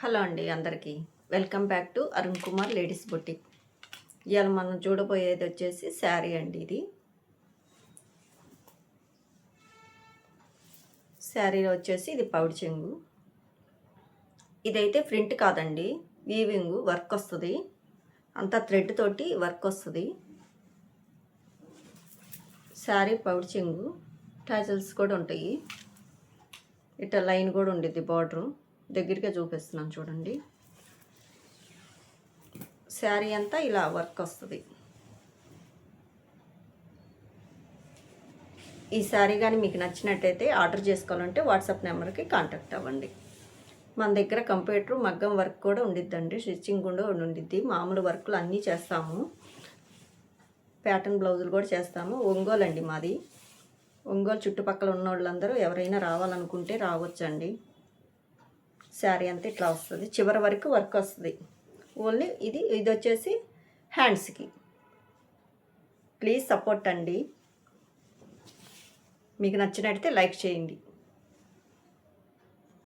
Hello అండి అందరికీ welcome back to Arun Kumar ladies boutique. ఇవాళ మనం చూడబోయేది వచ్చేసి శారీ అండి. ఇది శారీలో వచ్చేసి ఇది పౌడి చెంగు. ఇదైతే ప్రింట్ కాదండి, వీవింగ్ వర్క్ వస్తుంది. అంతా థ్రెడ్ తోటి వర్క్ వస్తుంది. శారీ పౌడి చెంగు, టాజల్స్ కూడా ఉంటాయి. ఇట్లా లైన్ కూడా ఉండిద్ది. బార్డరు దగ్గరగా చూపిస్తున్నాను చూడండి. శారీ అంతా ఇలా వర్క్ వస్తుంది. ఈ శారీ కానీ మీకు నచ్చినట్టయితే ఆర్డర్ చేసుకోవాలంటే వాట్సాప్ నెంబర్కి కాంటాక్ట్ అవ్వండి. మన దగ్గర కంప్యూటర్ మగ్గం వర్క్ కూడా ఉండిద్దండి, స్టిచ్చింగ్ కూడా ఉండిద్ది. మామూలు వర్క్లు అన్నీ చేస్తాము, ప్యాటర్న్ బ్లౌజులు కూడా చేస్తాము. ఒంగోలు అండి మాది. ఒంగోలు చుట్టుపక్కల ఉన్న వాళ్ళందరూ ఎవరైనా రావాలనుకుంటే రావచ్చండి. శారీ అంతా ఇట్లా వస్తుంది, చివరి వరకు వర్క్ వస్తుంది. ఓన్లీ ఇది వచ్చేసి హ్యాండ్స్కి. ప్లీజ్ సపోర్ట్ అండి. మీకు నచ్చినట్టయితే లైక్ చేయండి.